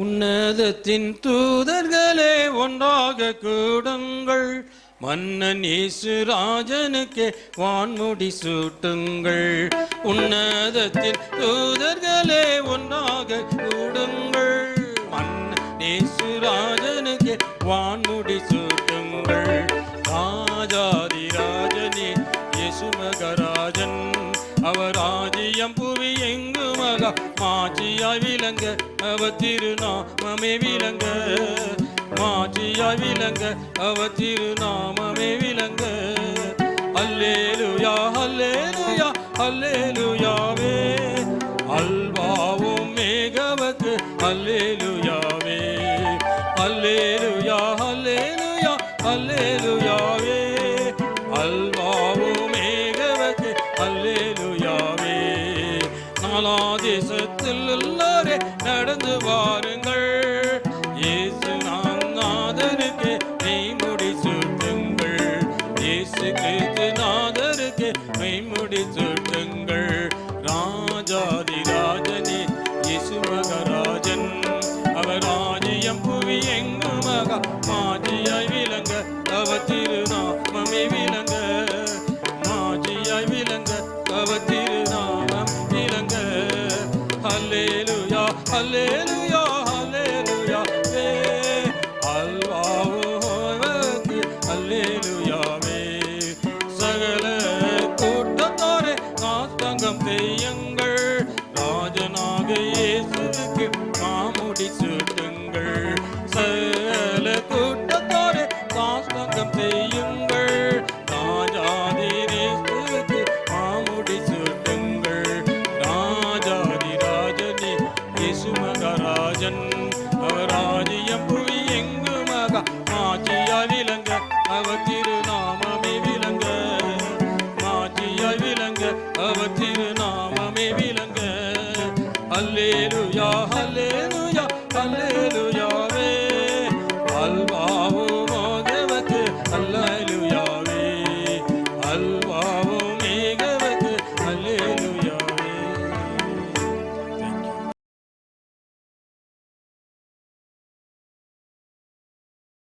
உன்னதத்தின் தூதர்களே ஒன்றாக கூடுங்கள், மன்னன் இயேசு ராஜனுக்கே வான்முடி சூட்டுங்கள். உன்னதத்தின் தூதர்களே ஒன்றாக கூடுங்கள், மன்னன் இயேசு ராஜனுக்கே வான்முடி சூட்டுங்கள். ராஜாதி ராஜனே இயேசு மகராஜன், அவர் ராஜ்யம் புவி எங்கு மகா மாட்சியாய் விளங்க, அவர் திருநாமமே விளங்க, மாட்சியாய் விளங்க, அவர் திருநாமமே விளங்க. அல்லேலூயா அல்லேலூயா அல்லேலூயாவே, அல்வாவும் மேகவக்கு அல்லேலூயாவே, அல்லேலூயா அல்லேலூயா அல்லேலூயாவே, அல்வாவும் மேகவக்கு அல்லேலூயாவே. நாலா தேசத்தில் உள்ளாரே நடந்து வாருங்கள், இயேசு நாதருக்கு மெய்முடி சூட்டுங்கள், இயேசு கிறிஸ்து நாதருக்கு மெய்முடி சூட்டுங்கள். ராஜாதி ராஜனே இயேசு மகராஜன், அவர் ராஜ்யம் புவி எங்கு மகா மாட்சியாய் விளங்க, அவர் திருநாமமே விளங்க, மாட்சியாய் விளங்க, அவர் திருநாமம் விளங்க. அல்லேலூயா அல்லேலூயா அல்லேலூயாவே, அல்வாவுக்கு அல்லேலூயாவே. சகல கூட்டத்தாரே நாஸ்தங்கம் செய்யுங்கள், ராஜனாக இயேசுவுக்கு மாமுடி சூட்டுங்கள். சகல கூட்டத்தாரே நாஸ்தங்கம் செய்யுங்கள், ராஜாதி இயேசுவுக்கு மாமுடி சூட்டுங்கள். ராஜாதி ராஜனே இயேசு மகராஜன், அவர் ராஜ்யம் புவி எங்கு மகா மாட்சியாய் விளங்க, அவர் திருநாமமே விளங்க, மாட்சியாய் விளங்க, அவர்